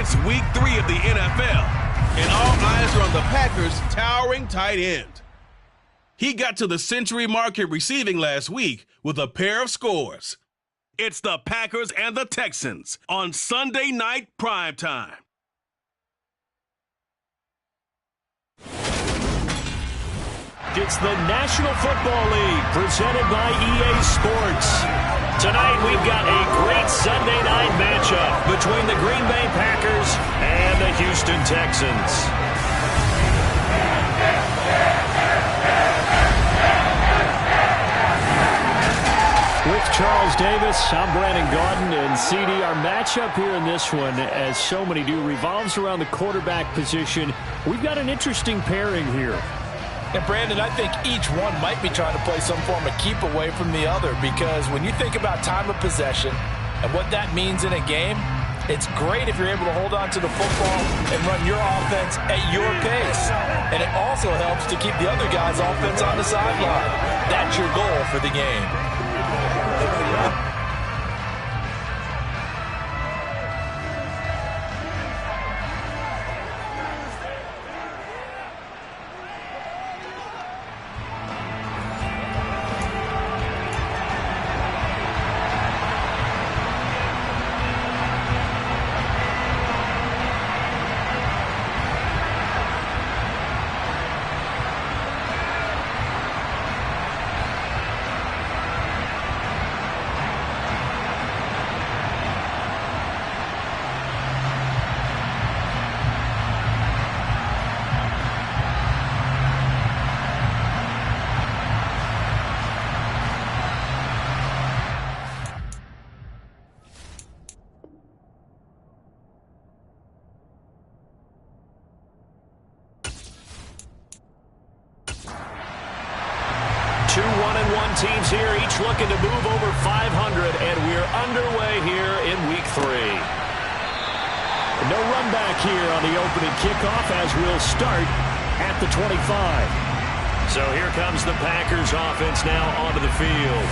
It's week 3 of the NFL, and all eyes are on the Packers' towering tight end. He got to the century mark in receiving last week with a pair of scores. It's the Packers and the Texans on Sunday Night Primetime. It's the National Football League presented by EA Sports. Tonight we've got a great Sunday night matchup between the Green Bay Packers and the Houston Texans. With Charles Davis, I'm Brandon Gaudin, and CD, our matchup here in this one, as so many do, revolves around the quarterback position. We've got an interesting pairing here. And Brandon, I think each one might be trying to play some form of keep away from the other, because when you think about time of possession and what that means in a game, it's great if you're able to hold on to the football and run your offense at your pace. And it also helps to keep the other guy's offense on the sideline. That's your goal for the game. Two 1-1 teams here, each looking to move over 500, and we're underway here in week 3. No run back here on the opening kickoff, as we'll start at the 25. So here comes the Packers offense now onto the field.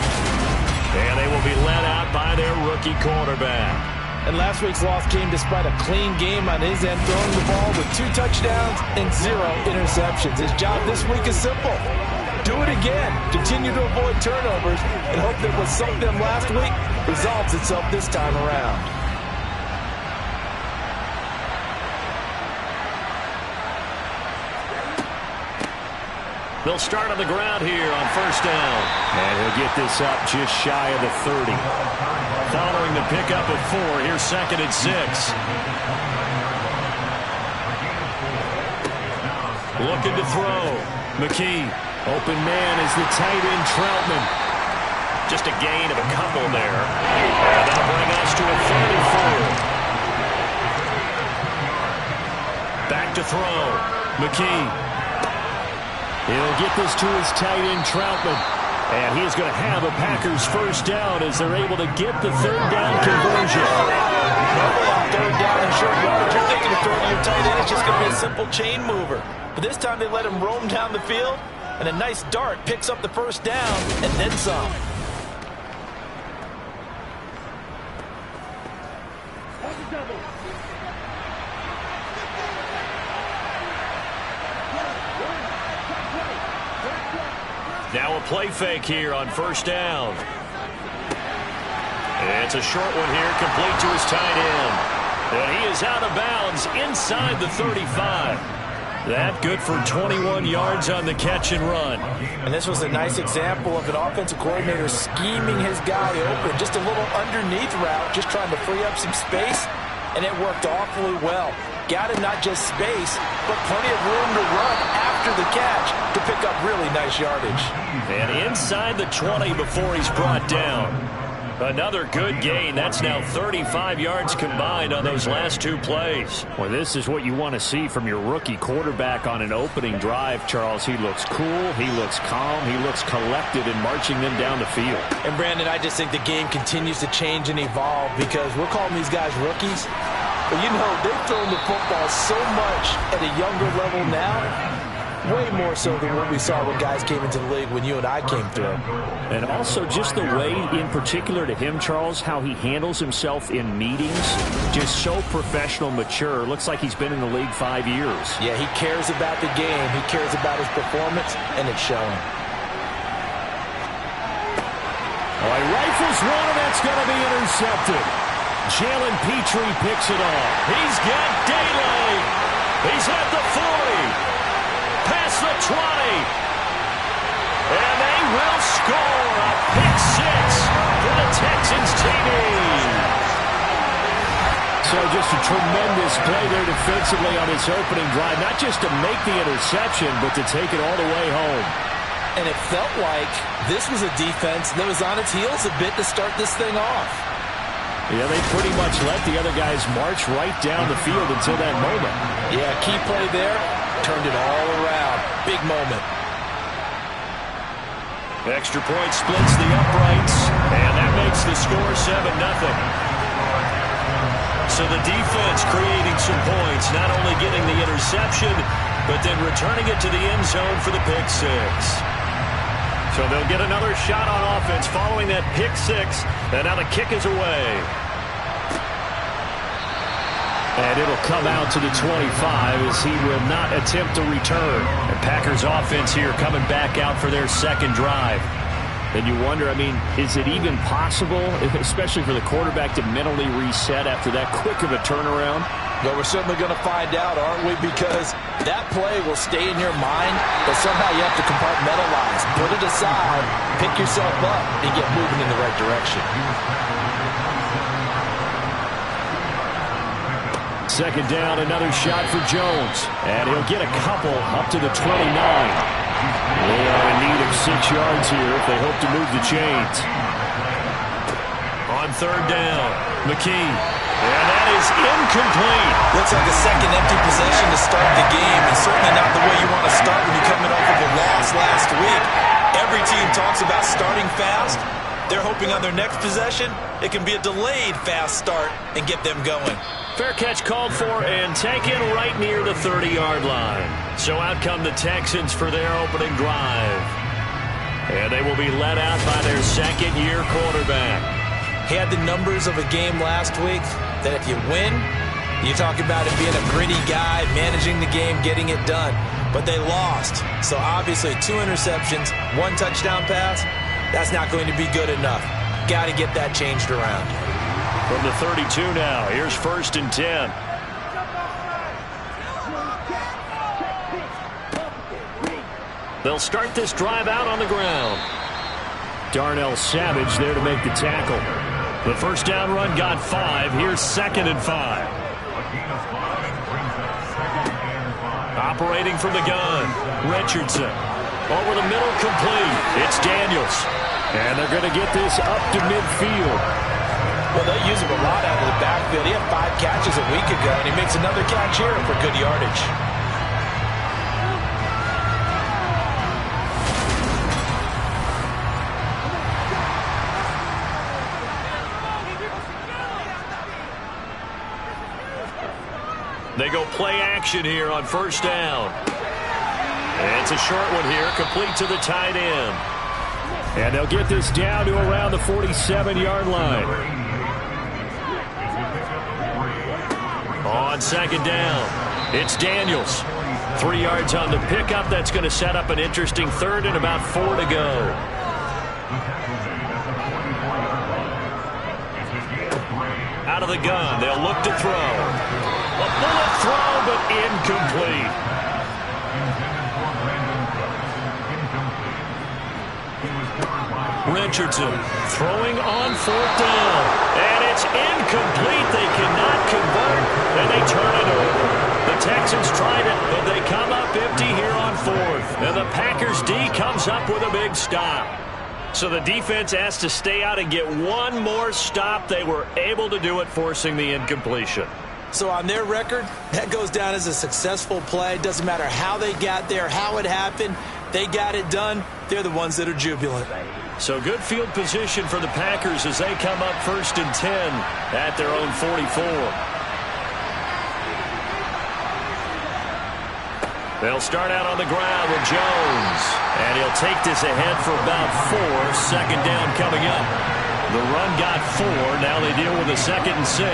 And they will be led out by their rookie quarterback. And last week's loss came despite a clean game on his end, throwing the ball with 2 touchdowns and 0 interceptions. His job this week is simple. Do it again. Continue to avoid turnovers and hope that what sunk them last week resolves itself this time around. They'll start on the ground here on first down. And he'll get this up just shy of the 30. Following the pickup of 4, here's 2nd and 6. Looking to throw. McKee. Open man is the tight end, Troutman. Just a gain of a couple there. And that'll bring us to a 3rd and 4. Back to throw. McKee. He'll get this to his tight end, Troutman. And he's going to have a Packers first down as they're able to get the 3rd down conversion. On 3rd down and short yardage, you're thinking of throwing your tight end. It's just going to be a simple chain mover. But this time they let him roam down the field. And a nice dart picks up the first down and then some. Now a play fake here on first down. It's a short one here, complete to his tight end. And he is out of bounds inside the 35. That good for 21 yards on the catch and run. And this was a nice example of an offensive coordinator scheming his guy open. Just a little underneath route, just trying to free up some space. And it worked awfully well. Got him not just space, but plenty of room to run after the catch to pick up really nice yardage. And inside the 20 before he's brought down. Another good gain. That's now 35 yards combined on those last 2 plays. Well, this is what you want to see from your rookie quarterback on an opening drive, Charles. He looks cool, he looks calm, he looks collected in marching them down the field. And, Brandon, I just think the game continues to change and evolve because we're calling these guys rookies. But, you know, they've thrown the football so much at a younger level now Way more so than what we saw when guys came into the league when you and I came through. And also just the way, in particular to him, Charles, how he handles himself in meetings. Just so professional, mature. Looks like he's been in the league 5 years. Yeah, he cares about the game. He cares about his performance, and it's showing. Oh, he rifles one, and that's going to be intercepted. Jalen Petrie picks it off. He's got daylight. He's at the 40. Past the 20. And they will score a pick six for the Texans TD. So just a tremendous play there defensively on his opening drive. Not just to make the interception, but to take it all the way home. And it felt like this was a defense that was on its heels a bit to start this thing off. Yeah, they pretty much let the other guys march right down the field until that moment. Yeah, key play there. Turned it all around. Big moment. Extra point splits the uprights, and that makes the score 7-0. So the defense creating some points, not only getting the interception, but then returning it to the end zone for the pick six. So they'll get another shot on offense following that pick six, and now the kick is away. And it'll come out to the 25 as he will not attempt to return. And Packers offense here coming back out for their second drive. And you wonder, I mean, is it even possible, especially for the quarterback, to mentally reset after that quick of a turnaround? Well, we're certainly going to find out, aren't we? Because that play will stay in your mind, but somehow you have to compartmentalize. Put it aside, pick yourself up, and get moving in the right direction. Second down, another shot for Jones. And he'll get a couple up to the 29. They are in need of 6 yards here if they hope to move the chains. On third down, McKee. And that is incomplete. Looks like a second empty possession to start the game, and certainly not the way you want to start when you're coming off of a loss last week. Every team talks about starting fast. They're hoping on their next possession, it can be a delayed fast start and get them going. Fair catch called for and taken right near the 30-yard line. So out come the Texans for their opening drive. And they will be led out by their second-year quarterback. He had the numbers of a game last week that if you win, you talk about him being a gritty guy, managing the game, getting it done. But they lost. So obviously 2 interceptions, 1 touchdown pass, that's not going to be good enough. Got to get that changed around. From the 32 now, here's 1st and 10. They'll start this drive out on the ground. Darnell Savage there to make the tackle. The first down run got 5. Here's 2nd and 5. Operating from the gun, Richardson. Over the middle, complete. It's Daniels. And they're going to get this up to midfield. Well, they use him a lot out of the backfield. He had 5 catches a week ago, and he makes another catch here for good yardage. They go play action here on first down. And it's a short one here, complete to the tight end. And they'll get this down to around the 47-yard line. On second down, it's Daniels. 3 yards on the pickup. That's going to set up an interesting third and about 4 to go. Out of the gun, they'll look to throw. A bullet throw, but incomplete. Richardson throwing on 4th down. And it's incomplete. They cannot convert, and they turn it over. The Texans tried it, but they come up empty here on 4th. And the Packers D comes up with a big stop. So the defense has to stay out and get one more stop. They were able to do it, forcing the incompletion. So on their record, that goes down as a successful play. Doesn't matter how they got there, how it happened. They got it done. They're the ones that are jubilant. So good field position for the Packers as they come up 1st and 10 at their own 44. They'll start out on the ground with Jones. And he'll take this ahead for about 4. Second down coming up. The run got 4. Now they deal with a 2nd and 6.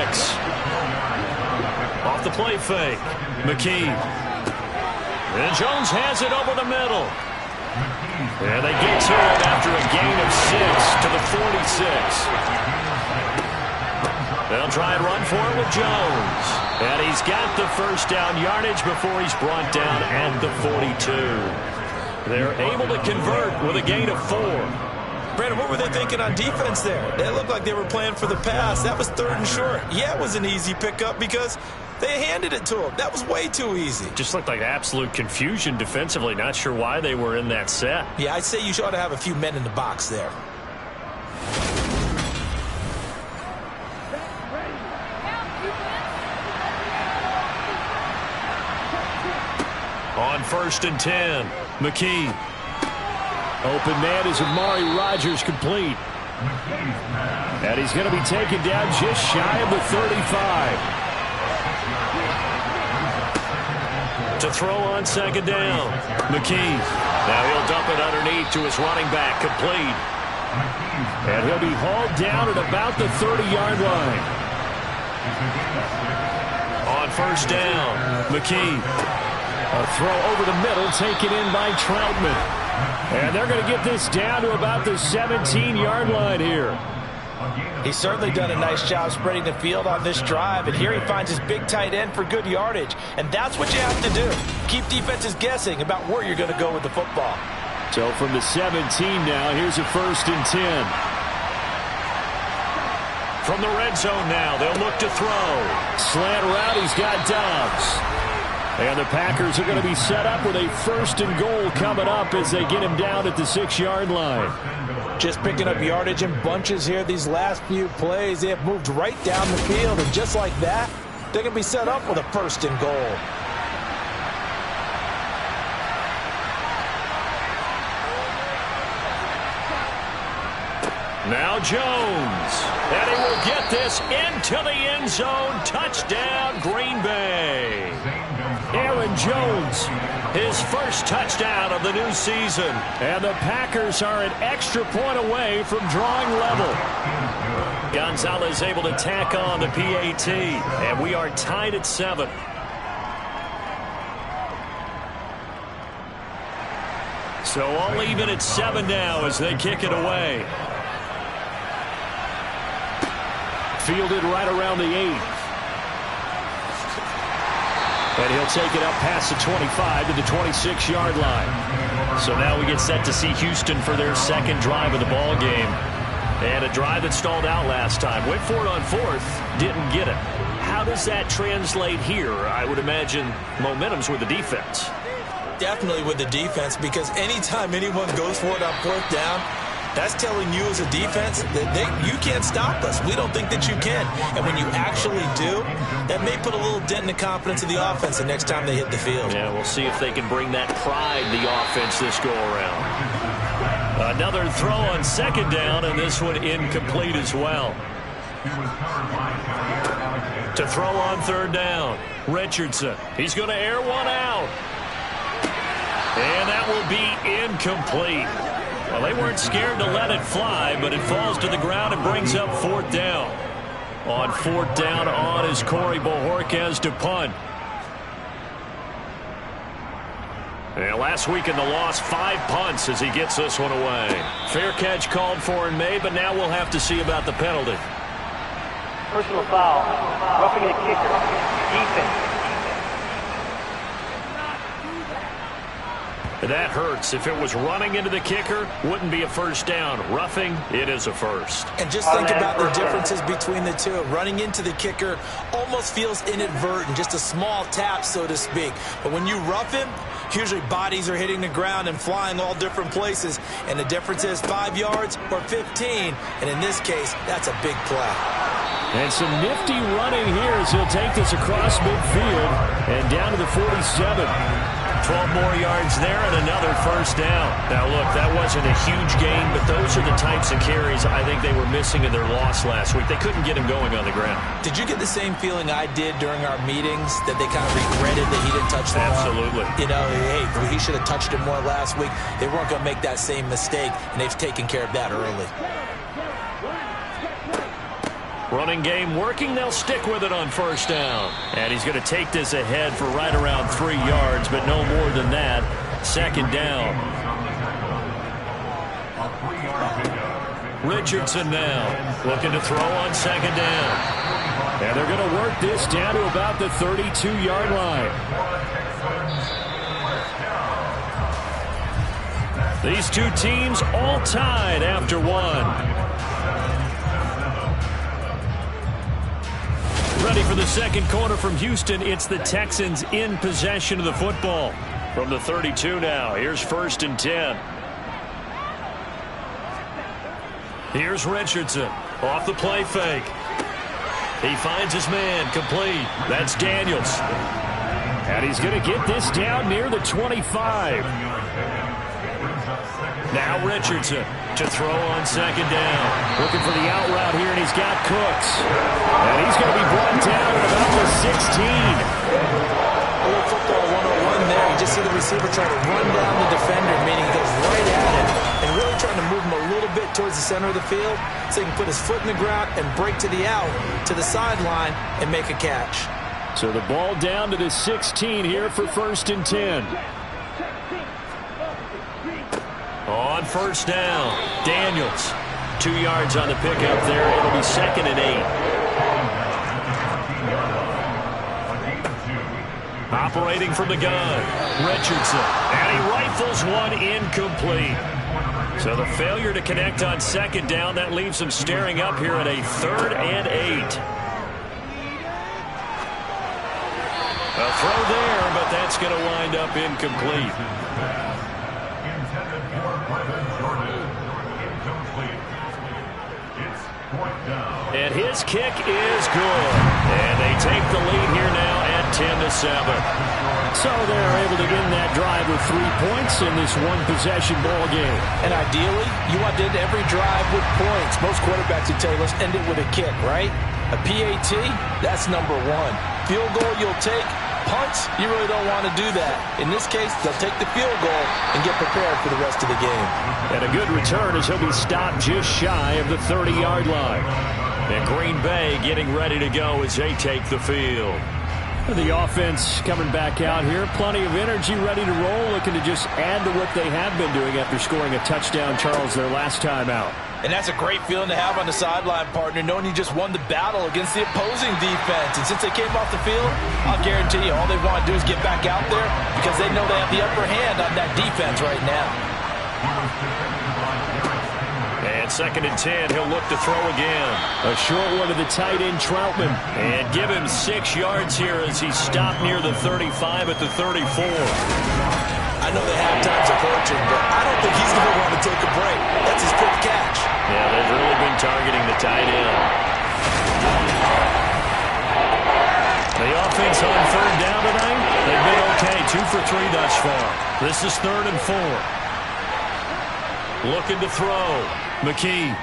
Off the play fake. McKee. And Jones has it over the middle. And they get to it after a gain of 6 to the 46. They'll try and run for it with Jones. And he's got the first down yardage before he's brought down at the 42. They're able to convert with a gain of 4. Brandon, what were they thinking on defense there? They looked like they were playing for the pass. That was 3rd and short. Yeah, it was an easy pickup because they handed it to him. That was way too easy. Just looked like absolute confusion defensively. Not sure why they were in that set. Yeah, I'd say you ought to have a few men in the box there. On 1st and 10, McKee. Open man is Amari Rodgers complete. And he's going to be taken down just shy of the 35. To throw on 2nd down, McKee. Now he'll dump it underneath to his running back, complete. And he'll be hauled down at about the 30-yard line. On 1st down, McKee. A throw over the middle taken in by Troutman. And they're going to get this down to about the 17-yard line here. He's certainly done a nice job spreading the field on this drive, and here he finds his big tight end for good yardage. And that's what you have to do. Keep defenses guessing about where you're going to go with the football. So from the 17 now, here's a 1st and 10. From the red zone now, they'll look to throw. Slant route, he's got Dobbs. And the Packers are going to be set up with a 1st and goal coming up as they get him down at the 6-yard line. Just picking up yardage in bunches here these last few plays. They have moved right down the field, and just like that, they're going to be set up with a 1st and goal. Now Jones. And he will get this into the end zone. Touchdown, Green Bay. Aaron Jones, his first touchdown of the new season. And the Packers are an extra point away from drawing level. Gonzalez able to tack on the PAT. And we are tied at 7. So all even at 7 now as they kick it away. Fielded right around the 8. And he'll take it up past the 25 to the 26-yard line. So now we get set to see Houston for their 2nd drive of the ball game. And a drive that stalled out last time. Went for it on 4th, didn't get it. How does that translate here? I would imagine momentum's with the defense. Definitely with the defense, because anytime anyone goes for it on 4th down, that's telling you as a defense that you can't stop us. We don't think that you can. And when you actually do, that may put a little dent in the confidence of the offense the next time they hit the field. Yeah, we'll see if they can bring that pride to the offense this go-around. Another throw on 2nd down, and this one incomplete as well. To throw on 3rd down, Richardson. He's going to air one out. And that will be incomplete. Well, they weren't scared to let it fly, but it falls to the ground and brings up 4th down. On 4th down on is Corey Bojorquez to punt. And last week in the loss, 5 punts as he gets this one away. Fair catch called for and made, but now we'll have to see about the penalty. Personal foul, roughing the kicker, defense. That hurts. If it was running into the kicker, wouldn't be a 1st down. Roughing, it is a 1st. And just think about the differences between the two. Running into the kicker almost feels inadvertent, just a small tap, so to speak. But when you rough him, usually bodies are hitting the ground and flying all different places. And the difference is 5 yards or 15. And in this case, that's a big play. And some nifty running here as he'll take this across midfield and down to the 47. 12 more yards there and another first down. Now, look, that wasn't a huge gain, but those are the types of carries I think they were missing in their loss last week. They couldn't get him going on the ground. Did you get the same feeling I did during our meetings, that they kind of regretted that he didn't touch the ball? Absolutely. You know, hey, he should have touched it more last week. They weren't going to make that same mistake, and they've taken care of that early. Running game working. They'll stick with it on first down. And he's going to take this ahead for right around 3 yards, but no more than that. Second down. Richardson now looking to throw on second down. And they're going to work this down to about the 32-yard line. These two teams all tied after one. Ready for the second quarter from Houston. It's the Texans in possession of the football. From the 32 now, here's 1st and 10. Here's Richardson off the play fake. He finds his man, complete. That's Daniels. And he's going to get this down near the 25. Now Richardson to throw on second down. Looking for the out route here, and he's got Cooks. And he's going to be brought down at about the 16. A little football 101 there. You just see the receiver trying to run down the defender, meaning he goes right at him, and really trying to move him a little bit towards the center of the field so he can put his foot in the ground and break to the out, to the sideline, and make a catch. So the ball down to the 16 here for 1st and 10. On first down, Daniels. 2 yards on the pickup there. It'll be 2nd and 8. Operating from the gun, Richardson. And he rifles one incomplete. So the failure to connect on second down, that leaves him staring up here at a 3rd and 8. A throw there, but that's going to wind up incomplete. And his kick is good. And they take the lead here now at 10-7. So they're able to end that drive with 3 points in this one-possession ball game. And ideally, you want to end every drive with points. Most quarterbacks would tell you, let's end it with a kick, right? A PAT, that's number 1. Field goal you'll take. Punts, you really don't want to do that. In this case, they'll take the field goal and get prepared for the rest of the game. And a good return as he'll be stopped just shy of the 30-yard line. And Green Bay getting ready to go as they take the field. The offense coming back out here. Plenty of energy, ready to roll, looking to just add to what they have been doing after scoring a touchdown, Charles, their last time out. And that's a great feeling to have on the sideline, partner, knowing you just won the battle against the opposing defense. And since they came off the field, I'll guarantee you all they want to do is get back out there because they know they have the upper hand on that defense right now. And 2nd and 10, he'll look to throw again. A short one to the tight end, Troutman. And give him 6 yards here as he's stopped near the 35 at the 34. I know the halftime's approaching, but I don't think he's going to want to take a break. That's his quick catch. Yeah, they've really been targeting the tight end. The offense on 3rd down tonight, they've been okay. 2 for 3 thus far. This is 3rd and 4. Looking to throw. McKee.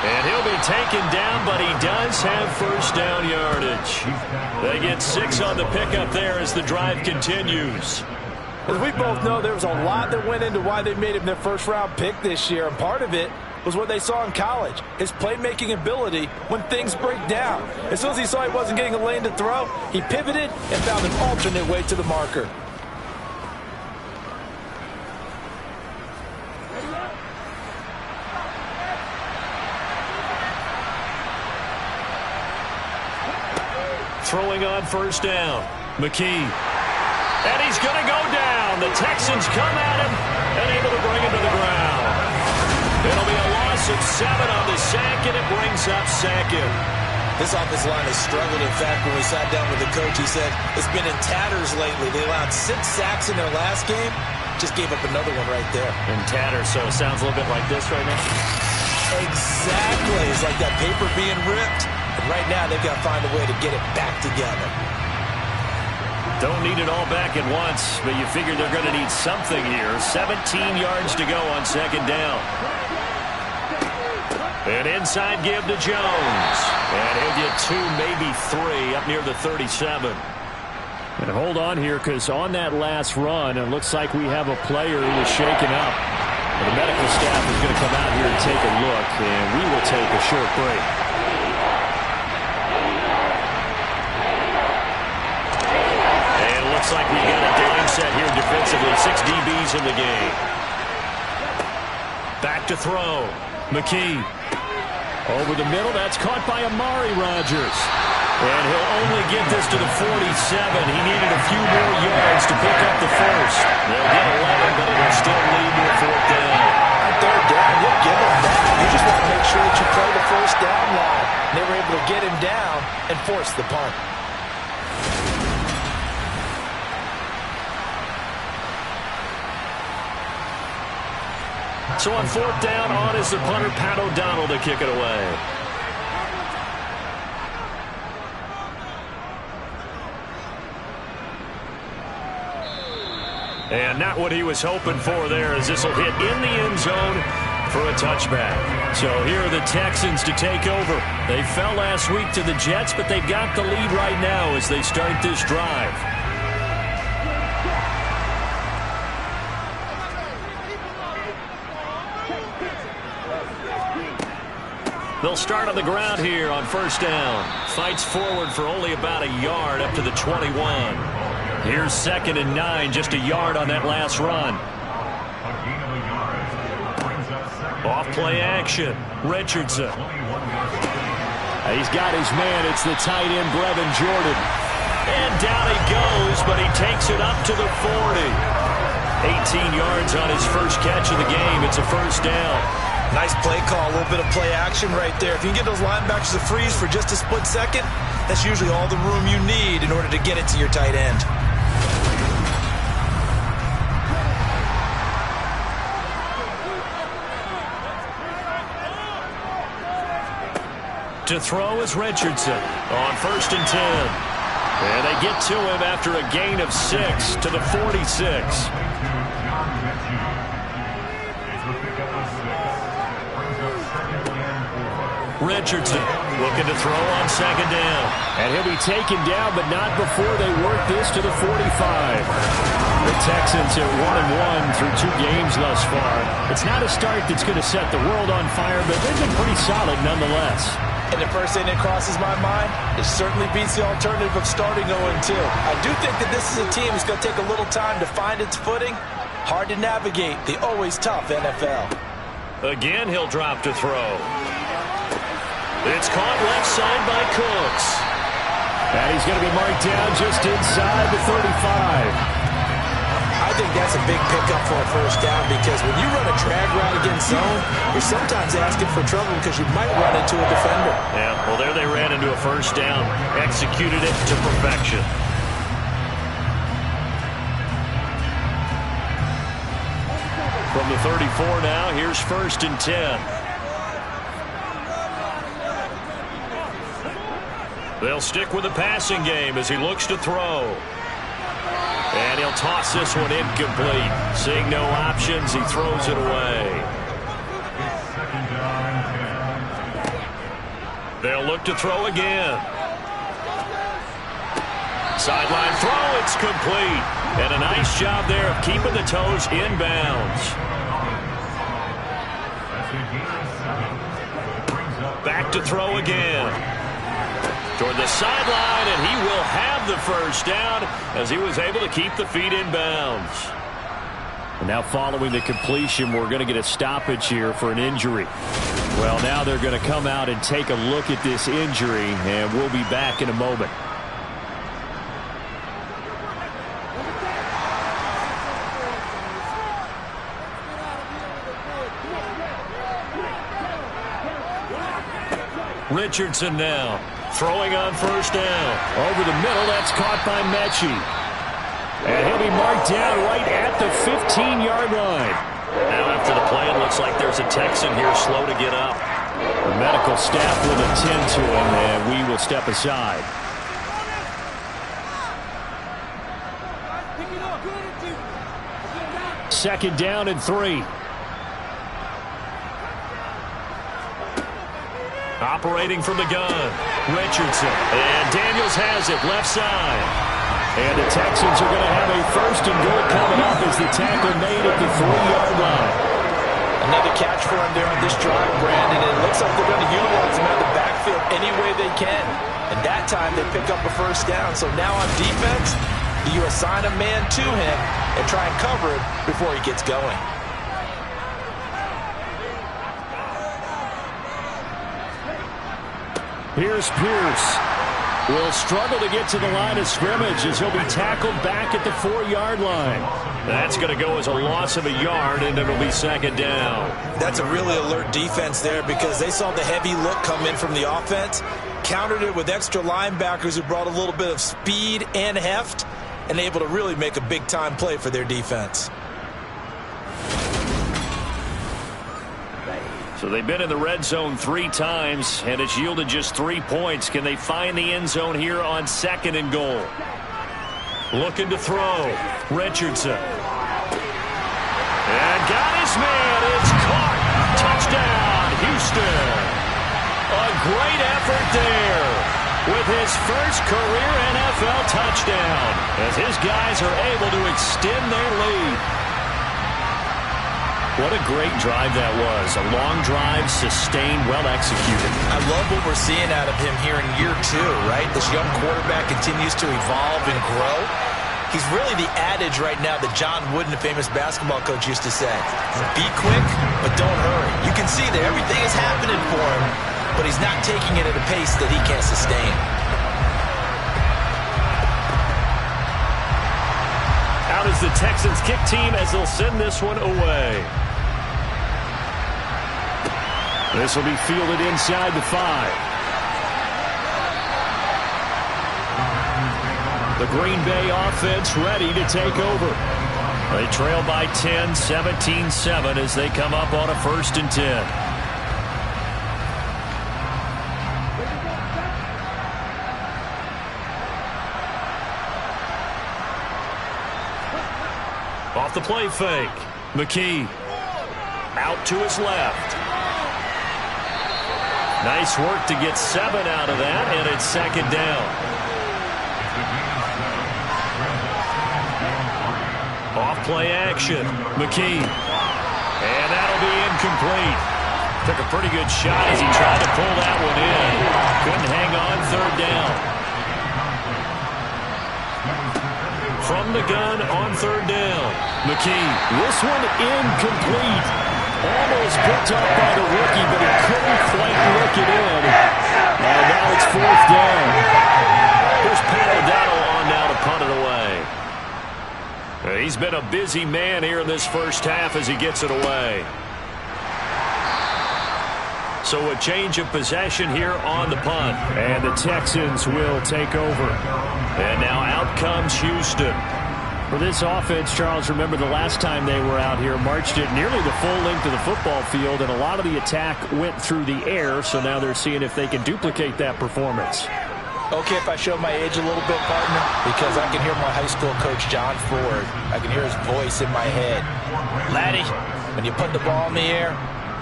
And he'll be taken down, but he does have first down yardage. They get 6 on the pickup there as the drive continues. As we both know, there was a lot that went into why they made him their first-round pick this year, and part of it was what they saw in college, his playmaking ability when things break down. As soon as he saw he wasn't getting a lane to throw, he pivoted and found an alternate way to the marker. Throwing on first down, McKee. And he's going to go down. The Texans come at him and able to bring him to the ground. It'll be a loss of 7 on the sack, and it brings up 2nd. This offensive line has struggled. In fact, when we sat down with the coach, he said it's been in tatters lately. They allowed 6 sacks in their last game. Just gave up another one right there. In tatters, so it sounds a little bit like this right now. Exactly. It's like that paper being ripped. And right now, they've got to find a way to get it back together. Don't need it all back at once, but you figure they're going to need something here. 17 yards to go on second down. An inside give to Jones. And he'll get 2, maybe 3 up near the 37. And hold on here, because on that last run, it looks like we have a player who was shaken up. And the medical staff is going to come out here and take a look, and we will take a short break. Looks like we got a dime set here defensively. 6 DBs in the game. Back to throw. McKee. Over the middle. That's caught by Amari Rodgers. And he'll only get this to the 47. He needed a few more yards to pick up the first. They'll get 11, but it'll still lead to a 4th down. On 3rd down, you'll give him that. You just want to make sure that you play the first down line. They were able to get him down and force the punt. So on 4th down, on is the punter, Pat O'Donnell, to kick it away. And not what he was hoping for there, as this will hit in the end zone for a touchback. So here are the Texans to take over. They fell last week to the Jets, but they've got the lead right now as they start this drive. They'll start on the ground here on 1st down. Fights forward for only about a yard up to the 21. Here's 2nd and 9, just a yard on that last run. Off play action. Richardson. He's got his man. It's the tight end, Brevin Jordan. And down he goes, but he takes it up to the 40. 18 yards on his first catch of the game. It's a 1st down. Nice play call, a little bit of play action right there. If you can get those linebackers to freeze for just a split second, that's usually all the room you need in order to get it to your tight end. To throw is Richardson on 1st and 10. And they get to him after a gain of 6 to the 46. Richardson looking to throw on 2nd down. And he'll be taken down, but not before they work this to the 45. The Texans are 1-1 through 2 games thus far. It's not a start that's going to set the world on fire, but they've been pretty solid nonetheless. And the first thing that crosses my mind, it certainly beats the alternative of starting 0-2. I do think that this is a team that's going to take a little time to find its footing. Hard to navigate the always tough NFL. Again, he'll drop to throw. It's caught left side by Cooks. And he's going to be marked down just inside the 35. I think that's a big pickup for a 1st down, because when you run a drag route against zone, you're sometimes asking for trouble because you might run into a defender. Yeah, well, there they ran into a 1st down. Executed it to perfection. From the 34 now, here's 1st and 10. They'll stick with the passing game as he looks to throw. And he'll toss this one incomplete. Seeing no options, he throws it away. They'll look to throw again. Sideline throw, it's complete. And a nice job there of keeping the toes inbounds. Back to throw again. Toward the sideline, and he will have the 1st down as he was able to keep the feet in bounds. And now following the completion, we're going to get a stoppage here for an injury. Well, now they're going to come out and take a look at this injury, and we'll be back in a moment. Richardson now. Throwing on 1st down. Over the middle, that's caught by Mechie. And he'll be marked down right at the 15-yard line. Now after the play, it looks like there's a Texan here slow to get up. The medical staff will attend to him, and we will step aside. second down and 3. Operating from the gun, Richardson. And Daniels has it, left side. And the Texans are going to have a first and goal coming up as the tackle made at the 3-yard line. Another catch for him there on this drive, Brandon. And it looks like they're going to utilize him out of the backfield any way they can. And that time they pick up a first down. So now on defense, you assign a man to him and try and cover it before he gets going. Here's Pierce. Will struggle to get to the line of scrimmage as he'll be tackled back at the 4-yard line. That's going to go as a loss of a yard, and it'll be second down. That's a really alert defense there because they saw the heavy look come in from the offense, countered it with extra linebackers who brought a little bit of speed and heft, and able to really make a big-time play for their defense. So they've been in the red zone 3 times, and it's yielded just 3 points. Can they find the end zone here on second and goal? Looking to throw. Richardson. And got his man. It's caught. Touchdown, Houston. A great effort there with his first career NFL touchdown as his guys are able to extend their lead. What a great drive that was. A long drive, sustained, well executed. I love what we're seeing out of him here in year 2, right? This young quarterback continues to evolve and grow. He's really the adage right now that John Wooden, the famous basketball coach, used to say. Be quick, but don't hurry. You can see that everything is happening for him, but he's not taking it at a pace that he can't sustain. Out is the Texans kick team as they'll send this one away. This will be fielded inside the 5. The Green Bay offense ready to take over. They trail by 10, 17-7 as they come up on a 1st and 10. Off the play fake. McKee out to his left. Nice work to get 7 out of that, and it's second down. Off play action. McKee. And that'll be incomplete. Took a pretty good shot as he tried to pull that one in. Couldn't hang on 3rd down. From the gun on 3rd down. McKee. This one incomplete. Almost picked up by the rookie, but he couldn't quite look it in. And now it's 4th down. Here's Pat O'Donnell on now to punt it away. He's been a busy man here in this first half as he gets it away. So a change of possession here on the punt. And the Texans will take over. And now out comes Houston. For this offense, Charles, remember the last time they were out here, marched it nearly the full length of the football field, and a lot of the attack went through the air, so now they're seeing if they can duplicate that performance. Okay, if I show my age a little bit, partner, because I can hear my high school coach, John Ford. I can hear his voice in my head. Laddie, when you put the ball in the air,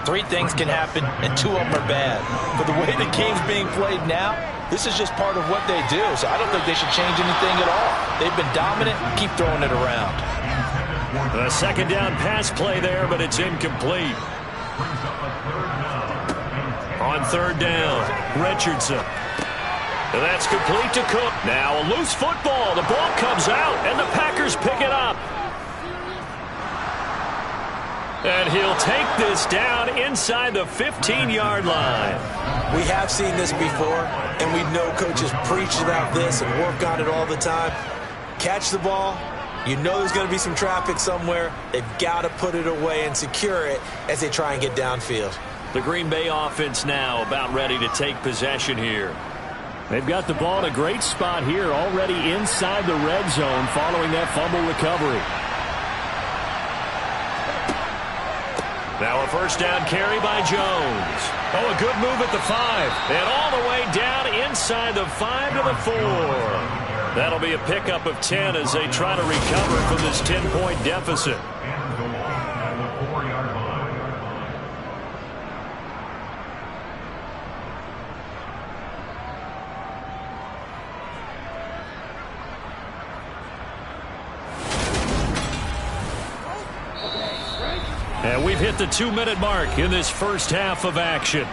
3 things can happen, and 2 of them are bad. But the way the game's being played now, this is just part of what they do, so I don't think they should change anything at all. They've been dominant. Keep throwing it around. A second down pass play there, but it's incomplete. On 3rd down, Richardson. And that's complete to Cook. Now a loose football. The ball comes out, and the Packers pick it up. And he'll take this down inside the 15-yard line. We have seen this before, and we know coaches preach about this and work on it all the time. Catch the ball. You know there's going to be some traffic somewhere. They've got to put it away and secure it as they try and get downfield. The Green Bay offense now about ready to take possession here. They've got the ball in a great spot here, already inside the red zone following that fumble recovery. Now a first down carry by Jones. Oh, a good move at the 5. And all the way down inside the 5 to the 4. That'll be a pickup of 10 as they try to recover from this 10-point deficit. And we've hit the 2-minute mark in this first half of action.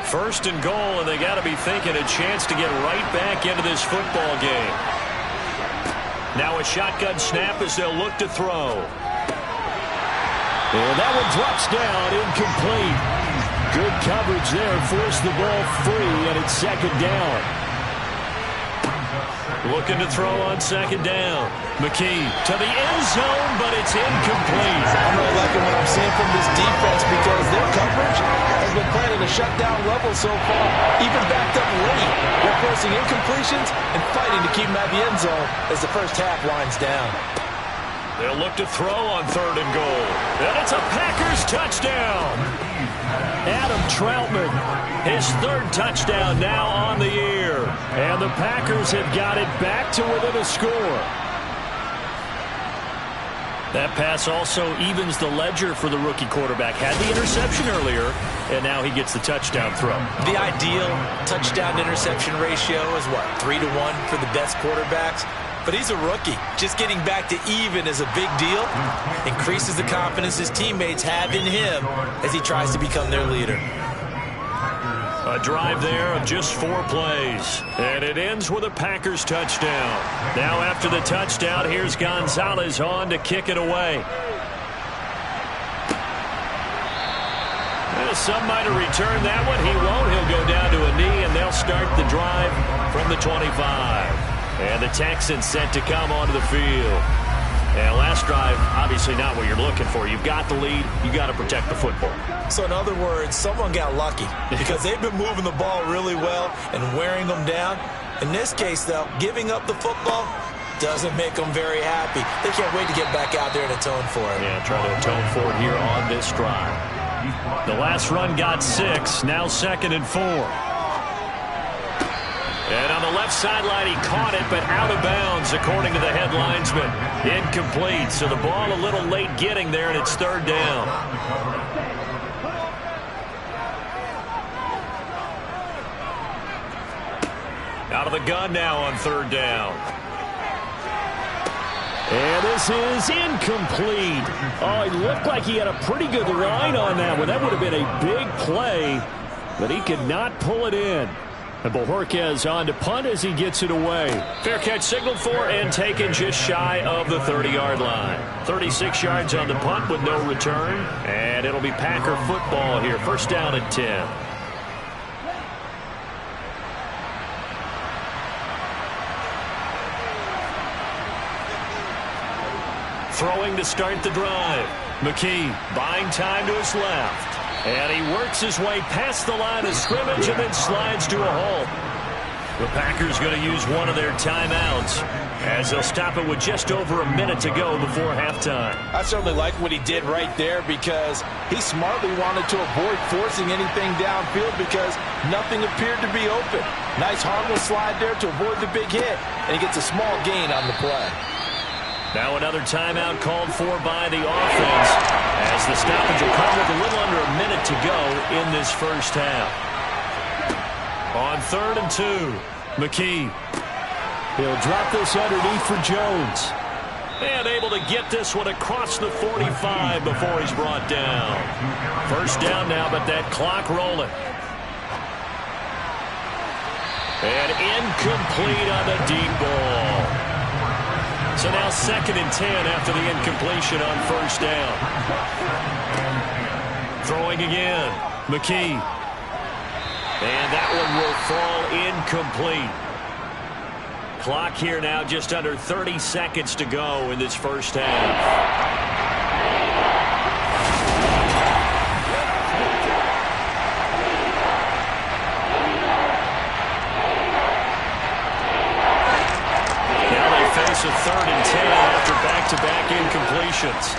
First and goal, and they got to be thinking a chance to get right back into this football game. Now a shotgun snap as they'll look to throw. And that one drops down, incomplete. Good coverage there, forced the ball free, and it's second down. Looking to throw on second down. McKee to the end zone, but it's incomplete. I'm really liking what I'm seeing from this defense because their coverage has been playing at a shutdown level so far, even backed up late. They're forcing incompletions and fighting to keep them at the end zone as the first half winds down. They'll look to throw on third and goal. And it's a Packers touchdown. Adam Troutman, His third touchdown now on the year. and the Packers have got it back to within a score. That pass also evens the ledger for the rookie quarterback. Had the interception earlier, and now he gets the touchdown throw. The ideal touchdown-interception ratio is what, 3-1 for the best quarterbacks? But he's a rookie. Just getting back to even is a big deal. Increases the confidence his teammates have in him as he tries to become their leader. A drive there of just 4 plays. And it ends with a Packers touchdown. Now after the touchdown, here's Gonzalez on to kick it away. Some might have returned that one. He won't. He'll go down to a knee, and they'll start the drive from the 25. And the Texans set to come onto the field. And last drive, obviously not what you're looking for. You've got the lead. You got to protect the football. So in other words, someone got lucky because they've been moving the ball really well and wearing them down. In this case, though, giving up the football doesn't make them very happy. They can't wait to get back out there and atone for it. Yeah, try to atone for it here on this drive. The last run got 6. Now 2nd and 4. And on the left sideline, he caught it, but out of bounds, according to the head linesman. Incomplete, so the ball a little late getting there, and it's 3rd down. Out of the gun now on 3rd down. And this is incomplete. Oh, it looked like he had a pretty good line on that one. That would have been a big play, but he could not pull it in. And Bojorquez on to punt as he gets it away. Fair catch signaled for and taken just shy of the 30-yard line. 36 yards on the punt with no return. And it'll be Packer football here. 1st down and 10. Throwing to start the drive. McKee buying time to his left. And he works his way past the line of scrimmage and then slides to a halt. The Packers going to use one of their timeouts as they'll stop it with just over a minute to go before halftime. I certainly like what he did right there because he smartly wanted to avoid forcing anything downfield because nothing appeared to be open. Nice harmless slide there to avoid the big hit, and he gets a small gain on the play. Now another timeout called for by the offense as the stoppage will come with a little under a minute to go in this first half. On 3rd and 2, McKee. He'll drop this underneath for Jones. And able to get this one across the 45 before he's brought down. 1st down now, but that clock rolling. And incomplete on the deep ball. So now 2nd and 10 after the incompletion on 1st down. Throwing again. McKee. And that one will fall incomplete. Clock here now just under 30 seconds to go in this first half. A 3rd and 10 after back-to-back incompletions.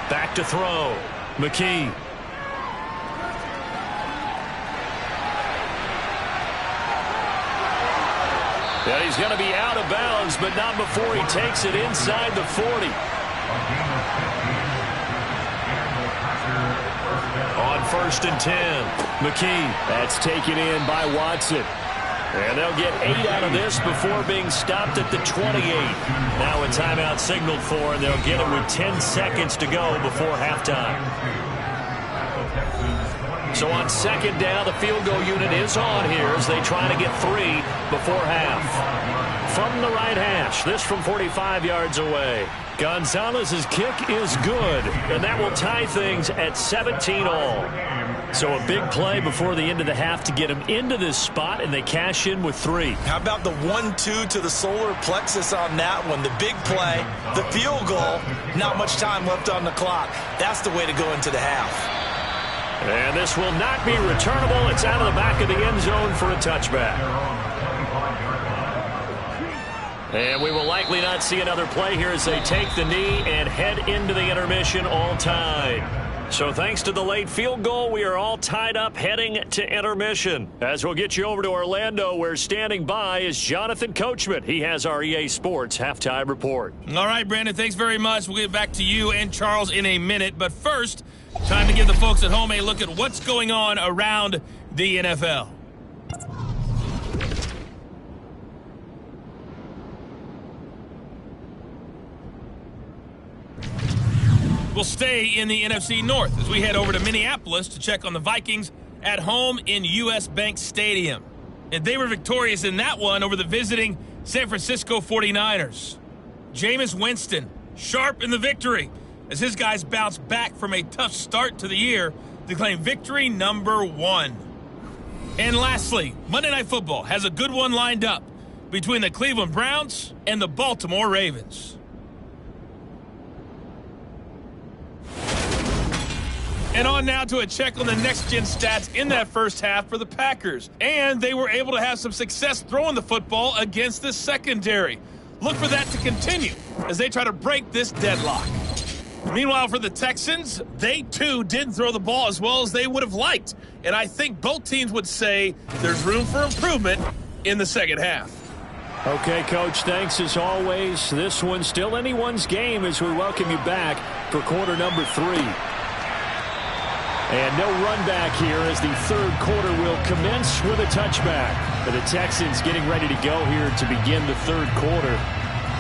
Back to throw. McKee. Yeah, he's going to be out of bounds, but not before he takes it inside the 40. On 1st and 10, McKee. That's taken in by Watson. And they'll get 8 out of this before being stopped at the 28. Now a timeout signaled for, and they'll get it with 10 seconds to go before halftime. So on second down, the field goal unit is on here as they try to get 3 before half. From the right hash, this from 45 yards away. Gonzalez's kick is good, and that will tie things at 17 all. So a big play before the end of the half to get them into this spot, and they cash in with 3. How about the 1-2 to the solar plexus on that one? The big play, the field goal, not much time left on the clock. That's the way to go into the half. And this will not be returnable. It's out of the back of the end zone for a touchback. And we will likely not see another play here as they take the knee and head into the intermission all tied. So thanks to the late field goal, we are all tied up heading to intermission. As we'll get you over to Orlando, where standing by is Jonathan Coachman. He has our EA Sports halftime report. All right, Brandon, thanks very much. We'll get back to you and Charles in a minute. But first, time to give the folks at home a look at what's going on around the NFL. We'll stay in the NFC North as we head over to Minneapolis to check on the Vikings at home in U.S. Bank Stadium. And they were victorious in that one over the visiting San Francisco 49ers. Jameis Winston, sharp in the victory as his guys bounce back from a tough start to the year to claim victory number 1. And lastly, Monday Night Football has a good one lined up between the Cleveland Browns and the Baltimore Ravens. And on now to a check on the next-gen stats in that first half for the Packers. And they were able to have some success throwing the football against the secondary. Look for that to continue as they try to break this deadlock. Meanwhile, for the Texans, they too didn't throw the ball as well as they would have liked. And I think both teams would say there's room for improvement in the second half. Okay, Coach, thanks as always. This one's still anyone's game as we welcome you back for quarter number 3. And no run back here as the third quarter will commence with a touchback. But the Texans getting ready to go here to begin the third quarter.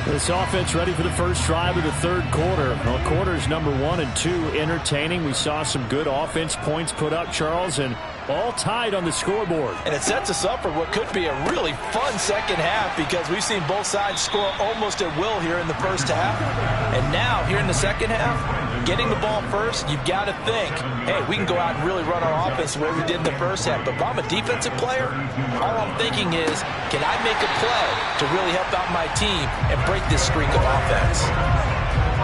This offense ready for the first drive of the third quarter. Well, quarters number 1 and 2 entertaining. We saw some good offense points put up, Charles, and all tied on the scoreboard. And it sets us up for what could be a really fun second half because we've seen both sides score almost at will here in the first half. And now, here in the second half, getting the ball first, you've got to think, hey, we can go out and really run our offense the way we did in the first half. But if I'm a defensive player, all I'm thinking is, can I make a play to really help out my team and break this streak of offense?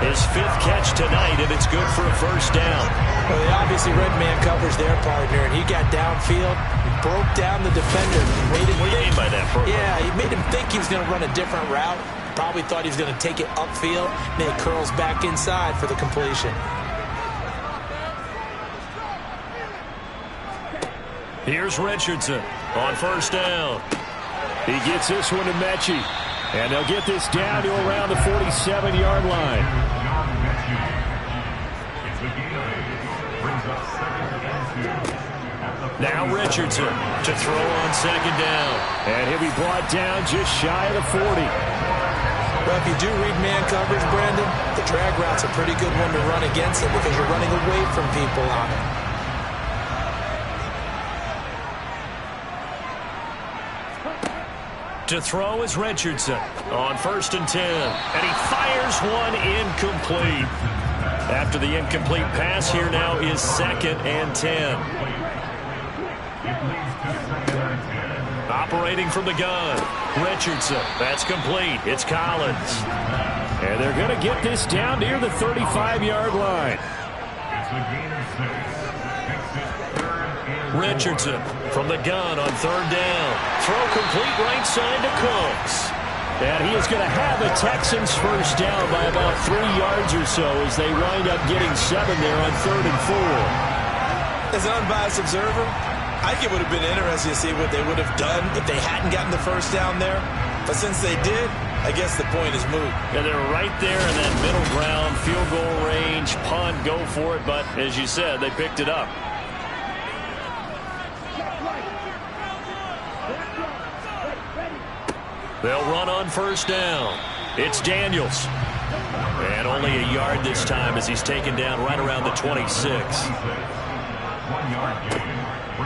His 5th catch tonight, and it's good for a first down. Well, they obviously red man covers their partner, and he got downfield, broke down the defender. Made him what do you mean by that, bro? Yeah, he made him think he was going to run a different route. Probably thought he was going to take it upfield, then it curls back inside for the completion. Here's Richardson on first down. He gets this one to Mechie. And they'll get this down to around the 47-yard line. Now Richardson to throw on second down. And he'll be brought down just shy of the 40. Well, if you do read man coverage, Brandon, the drag route's a pretty good one to run against it because you're running away from people on it. To throw is Richardson on 1st and 10. And he fires one incomplete. After the incomplete pass, here now is 2nd and 10. Operating from the gun, Richardson. That's complete. It's Collins. And they're going to get this down near the 35-yard line. Richardson from the gun on 3rd down. Throw complete right side to Cooks. And he is going to have the Texans first down by about 3 yards or so as they wind up getting 7 there on 3rd and 4. As an unbiased observer, I think it would have been interesting to see what they would have done if they hadn't gotten the first down there. But since they did, I guess the point is moot. Yeah, they're right there in that middle ground, field goal range, punt, go for it. But as you said, they picked it up. They'll run on first down. It's Daniels. And only a yard this time as he's taken down right around the 26.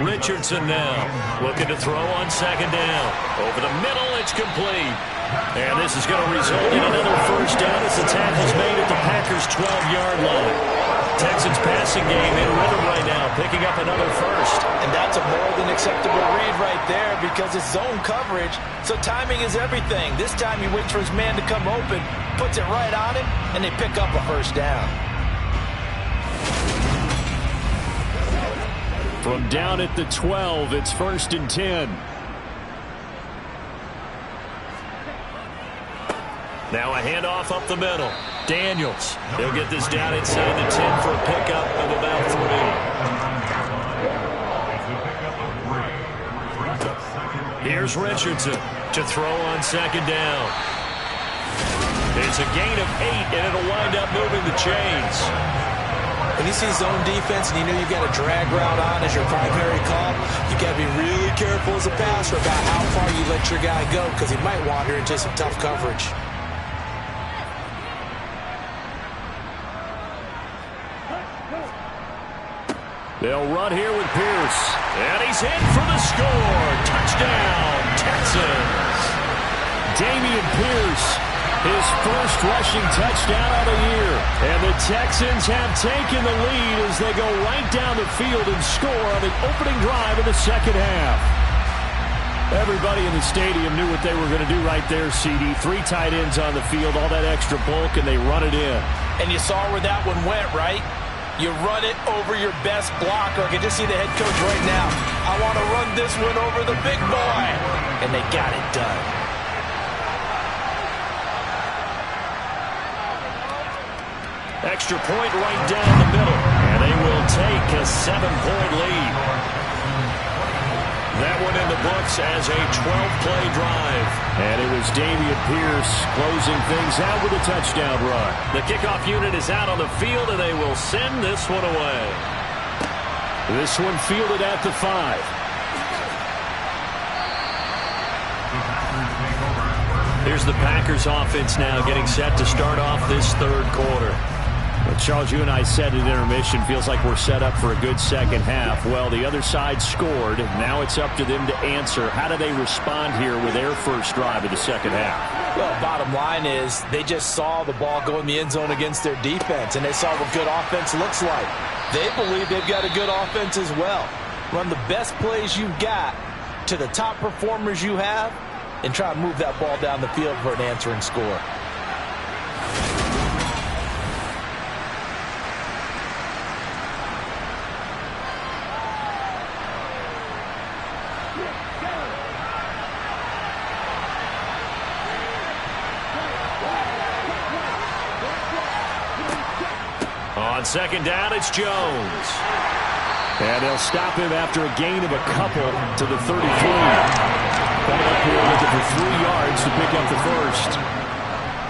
Richardson now looking to throw on second down. Over the middle, it's complete. And this is going to result in another first down as the tackle's made at the Packers' 12-yard line. Texans passing game in rhythm right now, picking up another first. And that's a more than acceptable read right there because it's zone coverage, so timing is everything. This time he waits for his man to come open, puts it right on him, and they pick up a first down. From down at the 12, it's 1st and 10. Now a handoff up the middle. Daniels. He'll get this down inside the 10 for a pickup of about 3. Here's Richardson to throw on second down. It's a gain of 8, and it'll wind up moving the chains. When you see zone defense and you know you've got a drag route on as your primary call, you've got to be really careful as a passer about how far you let your guy go because he might wander into some tough coverage. They'll run here with Pierce. And he's in for the score. Touchdown, Texans. Damian Pierce, his first rushing touchdown of the year. And the Texans have taken the lead as they go right down the field and score on the opening drive of the second half. Everybody in the stadium knew what they were going to do right there, CD. 3 tight ends on the field, all that extra bulk, and they run it in. And you saw where that one went, right? You run it over your best blocker. I can just see the head coach right now. I want to run this one over the big boy. And they got it done. Extra point right down the middle. And they will take a 7-point lead. That one in the books as a 12-play drive. And it was Damian Pierce closing things out with a touchdown run. The kickoff unit is out on the field, and they will send this one away. This one fielded at the 5. Here's the Packers offense now getting set to start off this third quarter. Well, Charles, you and I said at intermission, feels like we're set up for a good second half. Well, the other side scored. Now it's up to them to answer. How do they respond here with their first drive of the second half? Well, bottom line is they just saw the ball go in the end zone against their defense, and they saw what good offense looks like. They believe they've got a good offense as well. Run the best plays you've got to the top performers you have and try to move that ball down the field for an answering score. On second down, it's Jones. And they'll stop him after a gain of a couple to the 33. Coming up here looking for 3 yards to pick up the first.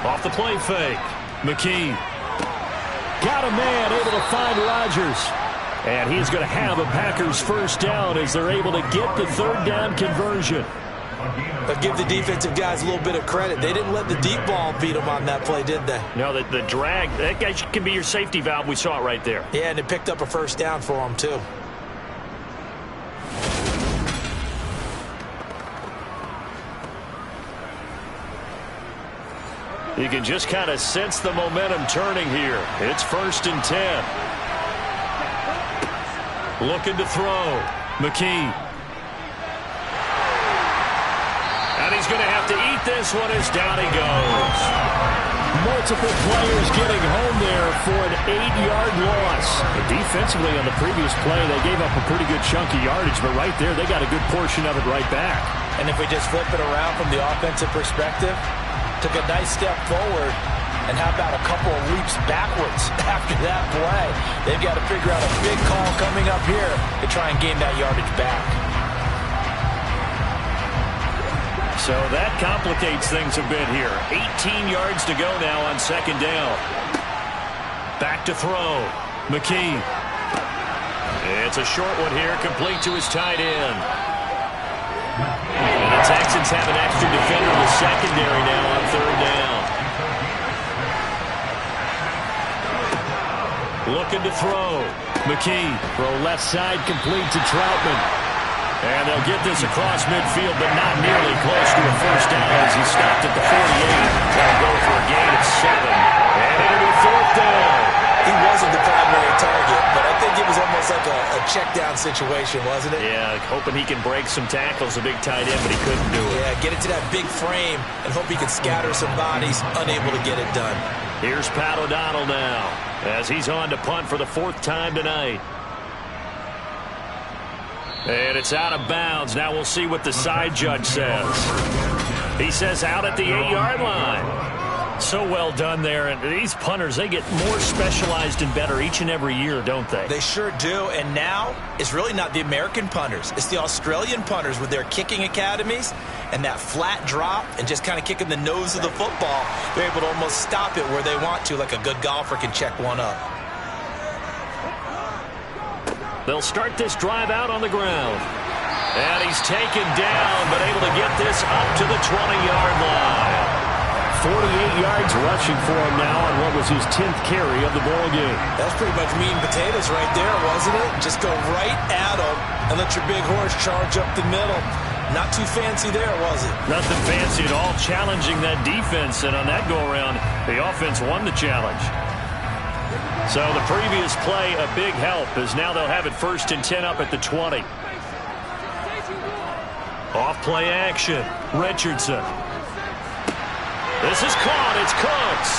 Off the play fake. McKee. Got a man able to find Rodgers. And he's going to have a Packers first down as they're able to get the third down conversion. But give the defensive guys a little bit of credit. They didn't let the deep ball beat them on that play, did they? No, the drag, that guy can be your safety valve. We saw it right there. Yeah, and it picked up a first down for them, too. You can just kind of sense the momentum turning here. It's 1st and 10. Looking to throw. McKee. And he's going to have to eat this one as down he goes. Multiple players getting home there for an 8-yard loss. And defensively on the previous play, they gave up a pretty good chunk of yardage, but right there, they got a good portion of it right back. And if we just flip it around from the offensive perspective, took a nice step forward, and how about a couple of leaps backwards after that play? They've got to figure out a big call coming up here to try and gain that yardage back. So that complicates things a bit here. 18 yards to go now on second down. Back to throw. McKee. It's a short one here, complete to his tight end. And the Texans have an extra defender in the secondary now on third down. Looking to throw. McKee, throw left side, complete to Troutman. And they'll get this across midfield, but not nearly close to a first down as he stopped at the 48. They'll go for a gain of 7. And it'll be fourth down. He wasn't the primary target, but I think it was almost like a check down situation, wasn't it? Yeah, hoping he can break some tackles, a big tight end, but he couldn't do it. Yeah, get it to that big frame and hope he can scatter some bodies, unable to get it done. Here's Pat O'Donnell now as he's on to punt for the 4th time tonight. And it's out of bounds. Now we'll see what the side judge says. He says out at the 8-yard line. So well done there. And these punters, they get more specialized and better each and every year, don't they? They sure do. And now it's really not the American punters. It's the Australian punters with their kicking academies and that flat drop and just kind of kicking the nose of the football. They're able to almost stop it where they want to, like a good golfer can check one up. They'll start this drive out on the ground. And he's taken down, but able to get this up to the 20-yard line. 48 yards rushing for him now on what was his 10th carry of the ball game. That's pretty much meat and potatoes right there, wasn't it? Just go right at him and let your big horse charge up the middle. Not too fancy there, was it? Nothing fancy at all, challenging that defense. And on that go-around, the offense won the challenge. So the previous play, a big help, as now they'll have it 1st and 10 up at the 20. Off play action. Richardson. This is caught. It's Cooks.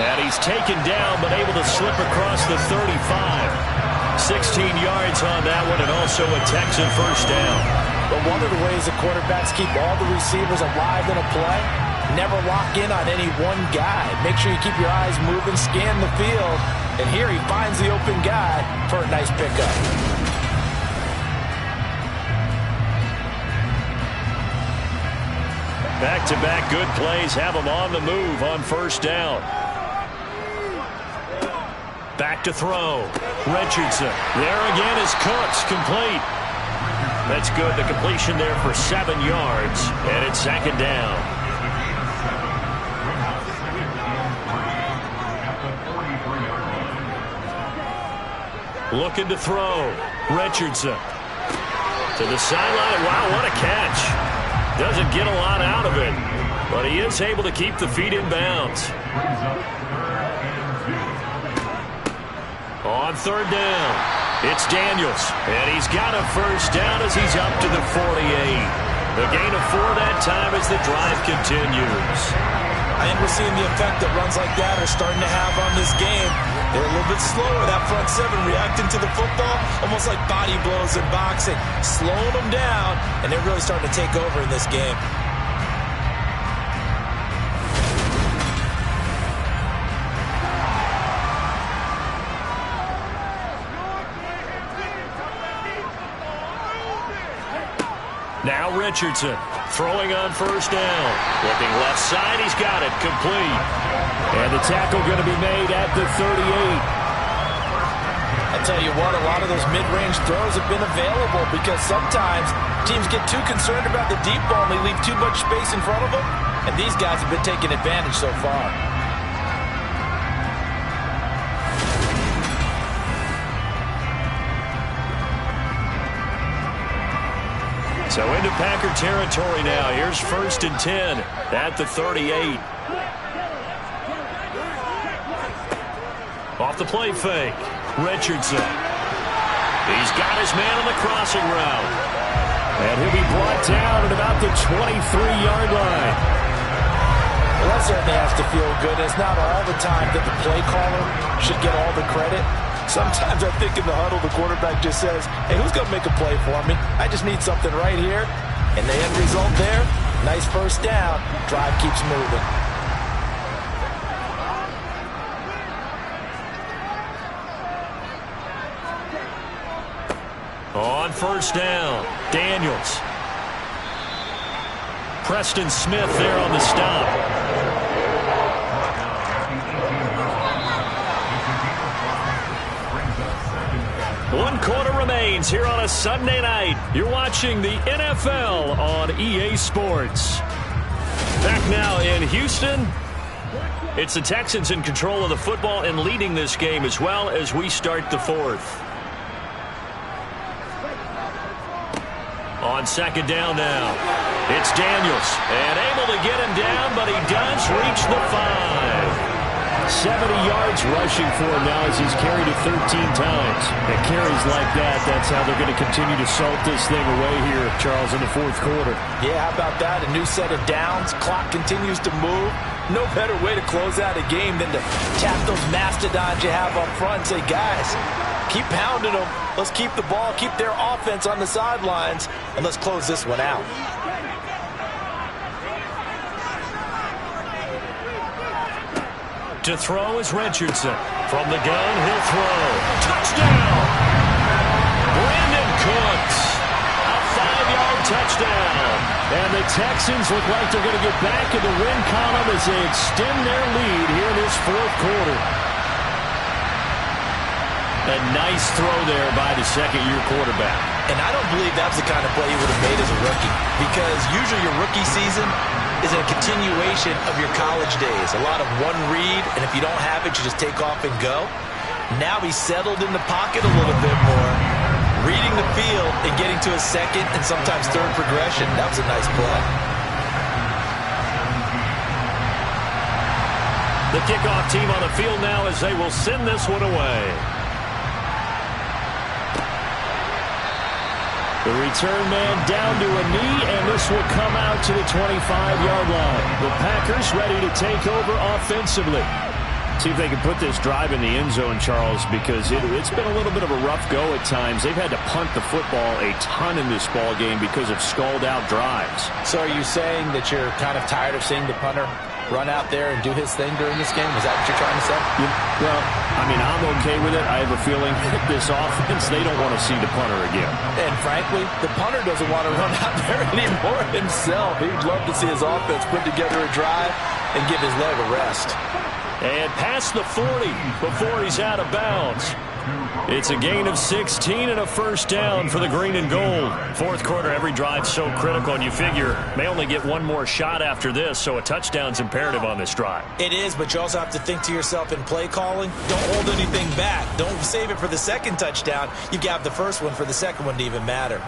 And he's taken down, but able to slip across the 35. 16 yards on that one, and also a Texan first down. But one of the ways the quarterbacks keep all the receivers alive in a play, never lock in on any one guy. Make sure you keep your eyes moving, scan the field. And here he finds the open guy for a nice pickup. Back-to-back good plays have him on the move on first down. Back to throw. Richardson. There again is Cooks, complete. That's good. The completion there for 7 yards. And it's 2nd down. Looking to throw. Richardson. To the sideline. Wow, what a catch. Doesn't get a lot out of it, but he is able to keep the feet in bounds. On 3rd down, it's Daniels, and he's got a first down as he's up to the 48. The gain of 4 that time as the drive continues. I think we're seeing the effect that runs like that are starting to have on this game. They're a little bit slower, that front 7, reacting to the football, almost like body blows in boxing, slowing them down, and they're really starting to take over in this game. Now Richardson throwing on first down. Looking left side, he's got it, complete. And the tackle going to be made at the 38. I'll tell you what, a lot of those mid-range throws have been available because sometimes teams get too concerned about the deep ball and they leave too much space in front of them. And these guys have been taking advantage so far. So into Packer territory now. Here's 1st and 10 at the 38. Off the play fake. Richardson. He's got his man on the crossing route. And he'll be brought down at about the 23-yard line. Well, that certainly has to feel good. It's not all the time that the play caller should get all the credit. Sometimes I think in the huddle, the quarterback just says, hey, who's going to make a play for me? I just need something right here. And the end result there, nice first down. Drive keeps moving. On first down, Daniels. Preston Smith there on the stop. One quarter remains here on a Sunday night. You're watching the NFL on EA Sports. Back now in Houston. It's the Texans in control of the football and leading this game as well as we start the fourth. On second down now, it's Daniels. And able to get him down, but he does reach the 5. 70 yards rushing for him now as he's carried it 13 times. And carries like that, that's how they're going to continue to salt this thing away here, Charles, in the fourth quarter. Yeah, how about that? A new set of downs. Clock continues to move. No better way to close out a game than to tap those mastodons you have up front and say, guys, keep pounding them. Let's keep the ball, keep their offense on the sidelines, and let's close this one out. To throw is Richardson. From the gun, he'll throw. Touchdown! Brandon Cooks. A 5-yard touchdown. And the Texans look like they're going to get back in the win column as they extend their lead here in this fourth quarter. A nice throw there by the second-year quarterback. And I don't believe that's the kind of play he would have made as a rookie, because usually your rookie season is a continuation of your college days. A lot of one read, and if you don't have it, you just take off and go. Now he's settled in the pocket a little bit more, reading the field and getting to a second and sometimes third progression. That was a nice play. The kickoff team on the field now as they will send this one away. The return man down to a knee, and this will come out to the 25-yard line. The Packers ready to take over offensively. See if they can put this drive in the end zone, Charles, because it's been a little bit of a rough go at times. They've had to punt the football a ton in this ball game because of stalled-out drives. So are you saying that you're kind of tired of seeing the punter run out there and do his thing during this game? Is that what you're trying to say? Yeah, well, I mean, I'm okay with it. I have a feeling this offense, they don't want to see the punter again. And frankly, the punter doesn't want to run out there anymore himself. He'd love to see his offense put together a drive and give his leg a rest. And past the 40 before he's out of bounds. It's a gain of 16 and a first down for the green and gold. Fourth quarter, every drive's so critical, and you figure may only get one more shot after this, so a touchdown's imperative on this drive. It is, but you also have to think to yourself in play calling, don't hold anything back. Don't save it for the second touchdown. You've got the first one for the second one to even matter.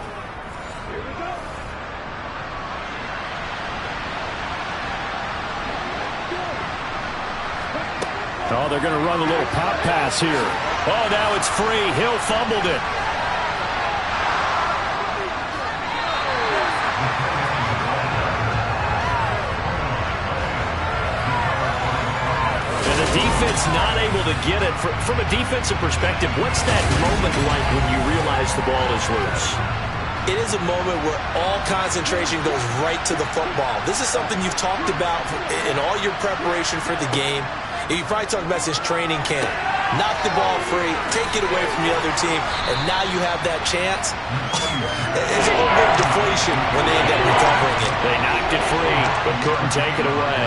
Oh, they're going to run a little pop pass here. Oh, now it's free. Hill fumbled it. And the defense not able to get it. From a defensive perspective, what's that moment like when you realize the ball is loose? It is a moment where all concentration goes right to the football. This is something you've talked about in all your preparation for the game. You probably talked about since training camp. Knock the ball free, take it away from the other team, and now you have that chance. There's a little bit of deflation when they end up recovering it. They knocked it free, but couldn't take it away.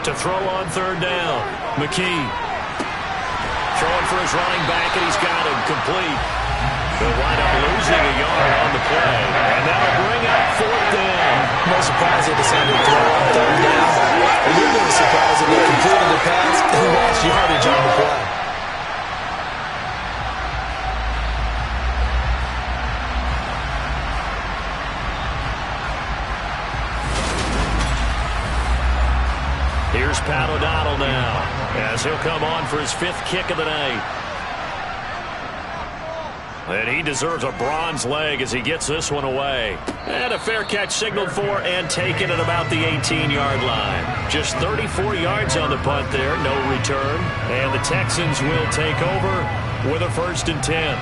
To throw on third down, McKee. Throwing for his running back, and he's got him complete. They'll wind up losing a yard on the play, and that'll bring up fourth down. No surprise they decided to throw on third down. A little bit of surprise that they completed the pass and lost yardage on the play. Here's Pat O'Donnell now, as he'll come on for his fifth kick of the night. And he deserves a bronze leg as he gets this one away. And a fair catch signaled for and taken at about the 18-yard line. Just 34 yards on the punt there, no return. And the Texans will take over with a 1st and 10.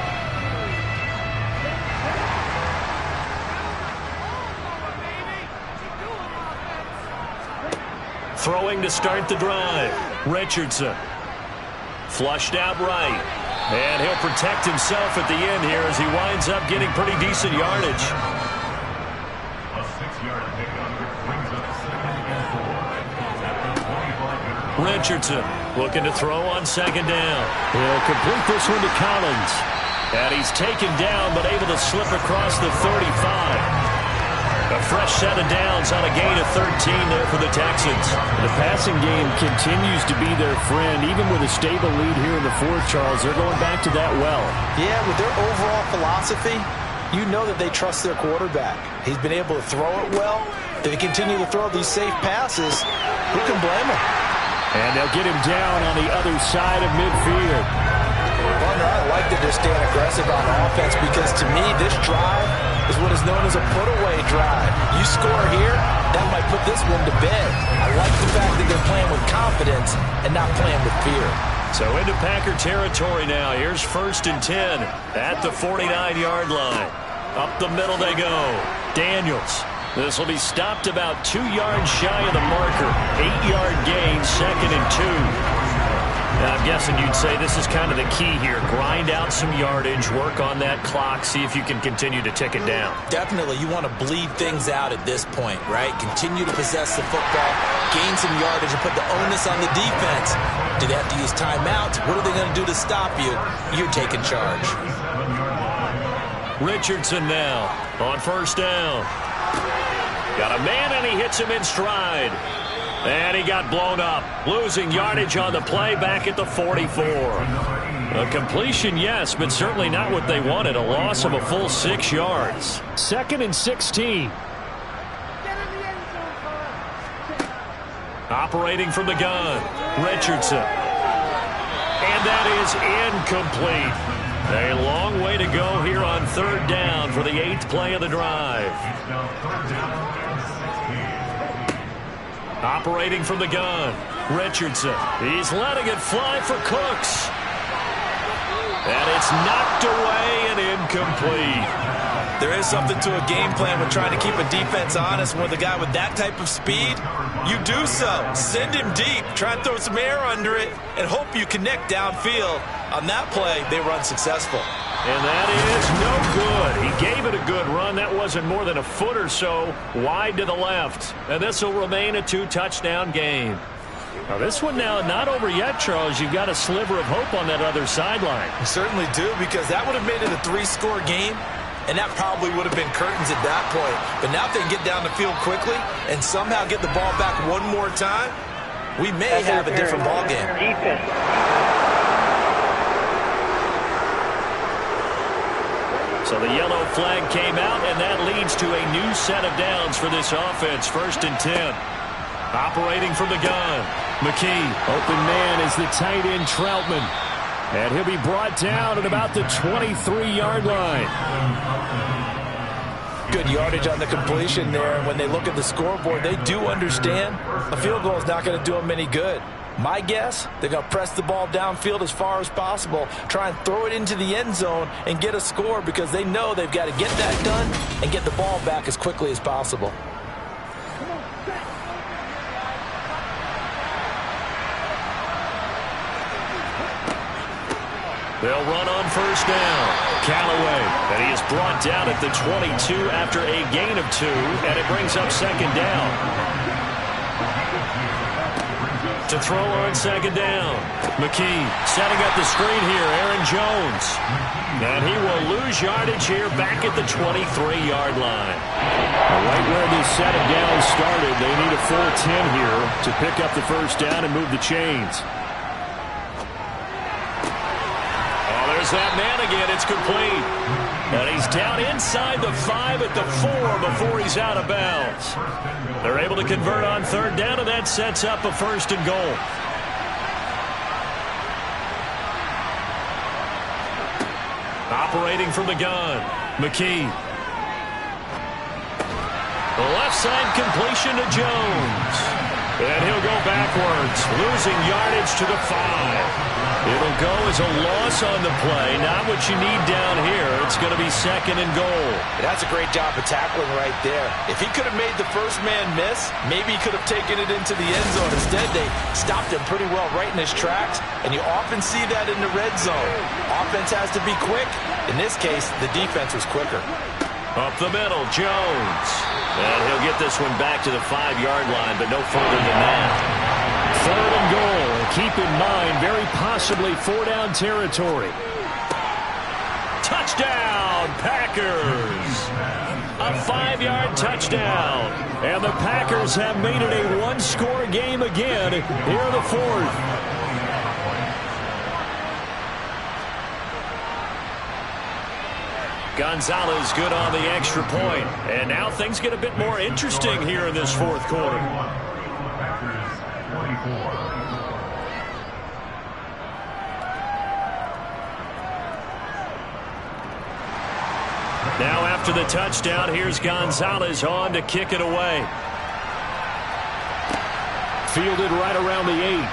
Throwing to start the drive. Richardson. Flushed out right. And he'll protect himself at the end here as he winds up getting pretty decent yardage. A 6-yard pickup brings up 2nd and 4. Richardson Looking to throw on second down. He'll complete this one to Collins. And he's taken down, but able to slip across the 35. A fresh set of downs on a gain of 13 there for the Texans. The passing game continues to be their friend. Even with a stable lead here in the fourth, Charles, they're going back to that well. Yeah, with their overall philosophy, you know that they trust their quarterback. He's been able to throw it well. If they continue to throw these safe passes, who can blame them? And they'll get him down on the other side of midfield. Well, no, I like that they're staying aggressive on offense because, to me, this drive is what is known as a put-away drive. You score here, that might put this one to bed. I like the fact that they're playing with confidence and not playing with fear. So into Packer territory now. Here's 1st and 10 at the 49-yard line. Up the middle they go. Daniels. This will be stopped about 2 yards shy of the marker. 8-yard gain, 2nd and 2. Now, I'm guessing you'd say this is kind of the key here. Grind out some yardage, work on that clock, see if you can continue to tick it down. Definitely, you want to bleed things out at this point, right? Continue to possess the football, gain some yardage, and put the onus on the defense. Do they have to use timeouts? What are they going to do to stop you? You're taking charge. Richardson now on 1st down. Got a man, and he hits him in stride. And he got blown up. Losing yardage on the play back at the 44. A completion, yes, but certainly not what they wanted. A loss of a full 6 yards. 2nd and 16. Operating from the gun, Richardson. And that is incomplete. A long way to go here on 3rd down for the 8th play of the drive. Operating from the gun, Richardson. He's letting it fly for Cooks. And it's knocked away and incomplete. There is something to a game plan with trying to keep a defense honest. With a guy with that type of speed, you do so. Send him deep. Try and throw some air under it and hope you connect downfield. On that play, they run successful. And that is no good. He gave it a good run. That wasn't more than a foot or so wide to the left. And this will remain a 2-touchdown game. Now this one now not over yet, Charles. You've got a sliver of hope on that other sideline. You certainly do, because that would have made it a 3-score game, and that probably would have been curtains at that point. But now if they can get down the field quickly and somehow get the ball back one more time, we may have a different ball game. So the yellow flag came out, and that leads to a new set of downs for this offense. 1st and 10. Operating from the gun, McKee. Open man is the tight end, Troutman. And he'll be brought down at about the 23-yard line. Good yardage on the completion there. And when they look at the scoreboard, they do understand a field goal is not going to do them any good. My guess, they're going to press the ball downfield as far as possible, try and throw it into the end zone and get a score, because they know they've got to get that done and get the ball back as quickly as possible. They'll run on 1st down. Callaway, and he is brought down at the 22 after a gain of 2, and it brings up 2nd down. To throw on 2nd down. McKee setting up the screen here. Aaron Jones. And he will lose yardage here back at the 23-yard line. Right where this set of downs started, they need a full 10 here to pick up the 1st down and move the chains. There's that man again. It's complete. And he's down inside the 5 at the 4 before he's out of bounds. They're able to convert on 3rd down, and that sets up a 1st and goal. Operating from the gun, McKee. Left side completion to Jones. And he'll go backwards, losing yardage to the 5. It'll go as a loss on the play. Not what you need down here. It's going to be 2nd and goal. That's a great job of tackling right there. If he could have made the first man miss, maybe he could have taken it into the end zone. Instead, they stopped him pretty well right in his tracks, and you often see that in the red zone. Offense has to be quick. In this case, the defense was quicker. Up the middle, Jones. And he'll get this one back to the 5-yard line, but no further than that. 3rd and goal. keep in mind very possibly 4-down territory. Touchdown, Packers! A 5-yard touchdown. And the Packers have made it a one-score game again here in the fourth. Gonzalez good on the extra point. And now things get a bit more interesting here in this fourth quarter. Now after the touchdown, here's Gonzalez on to kick it away. Fielded right around the 8.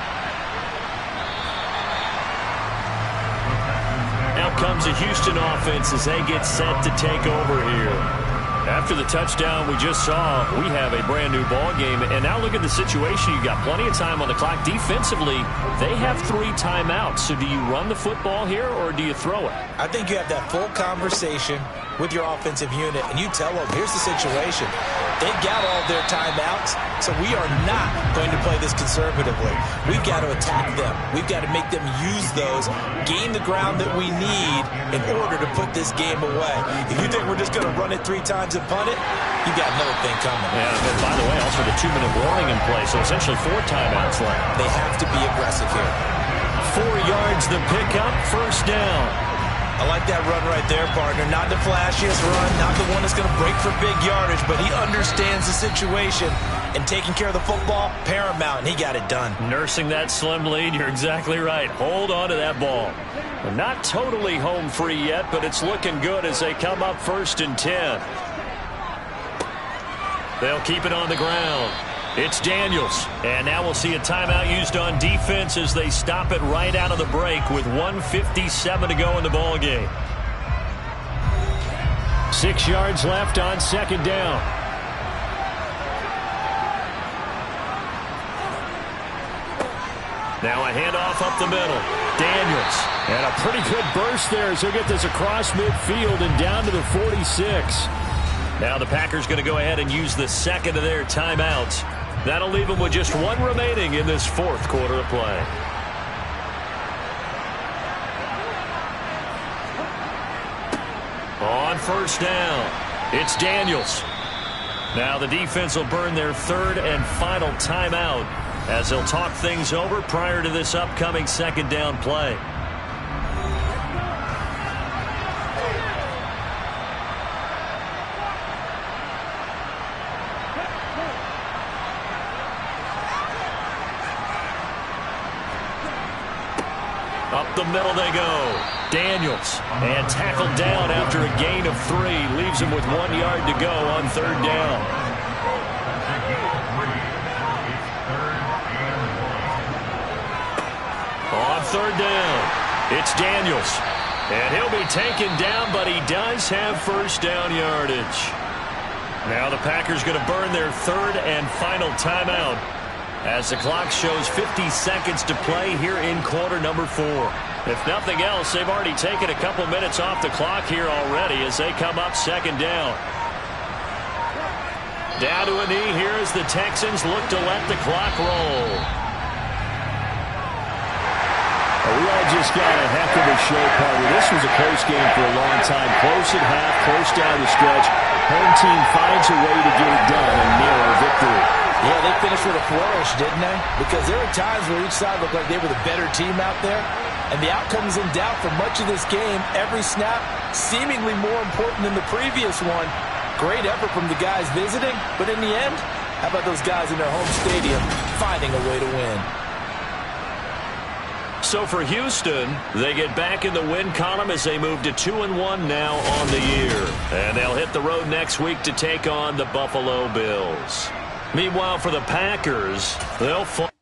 Out comes the Houston offense as they get set to take over here. After the touchdown we just saw, we have a brand new ball game. And now look at the situation. You got plenty of time on the clock. Defensively, they have 3 timeouts. So do you run the football here or do you throw it? I think you have that full conversation with your offensive unit, and you tell them, here's the situation. They've got all their timeouts, so we are not going to play this conservatively. We've got to attack them. We've got to make them use those, gain the ground that we need in order to put this game away. If you think we're just going to run it 3 times and punt it, you got another thing coming. Yeah, and by the way, also the 2-minute warning in play, so essentially 4 timeouts left. They have to be aggressive here. 4 yards the pickup, first down. I like that run right there, partner. Not the flashiest run, not the one that's going to break for big yardage, but he understands the situation, and taking care of the football, paramount, and he got it done. Nursing that slim lead, you're exactly right. Hold on to that ball. We're not totally home free yet, but it's looking good as they come up 1st and 10. They'll keep it on the ground. It's Daniels. And now we'll see a timeout used on defense as they stop it right out of the break with 1:57 to go in the ball game. 6 yards left on 2nd down. Now a handoff up the middle. Daniels. And a pretty good burst there as he'll get this across midfield and down to the 46. Now the Packers going to go ahead and use the second of their timeouts. That'll leave them with just 1 remaining in this 4th quarter of play. On 1st down, it's Daniels. Now the defense will burn their 3rd and final timeout as they'll talk things over prior to this upcoming 2nd down play. Up the middle they go. Daniels. And tackled down after a gain of 3. Leaves him with 1 yard to go on 3rd down. On 3rd down, it's Daniels. And he'll be taken down, but he does have 1st down yardage. Now the Packers going to burn their 3rd and final timeout as the clock shows 50 seconds to play here in quarter number 4. If nothing else, they've already taken a couple minutes off the clock here already as they come up 2nd down. Down to a knee here as the Texans look to let the clock roll. We all just got a heck of a show, partner. This was a close game for a long time. Close at half, close down the stretch. Home team finds a way to get it done and narrow victory. Yeah, they finished with a flourish, didn't they? Because there were times where each side looked like they were the better team out there. And the outcome's in doubt for much of this game. Every snap seemingly more important than the previous one. Great effort from the guys visiting. But in the end, how about those guys in their home stadium finding a way to win? So for Houston, they get back in the win column as they move to 2-1 now on the year. And they'll hit the road next week to take on the Buffalo Bills. Meanwhile, for the Packers, they'll fall.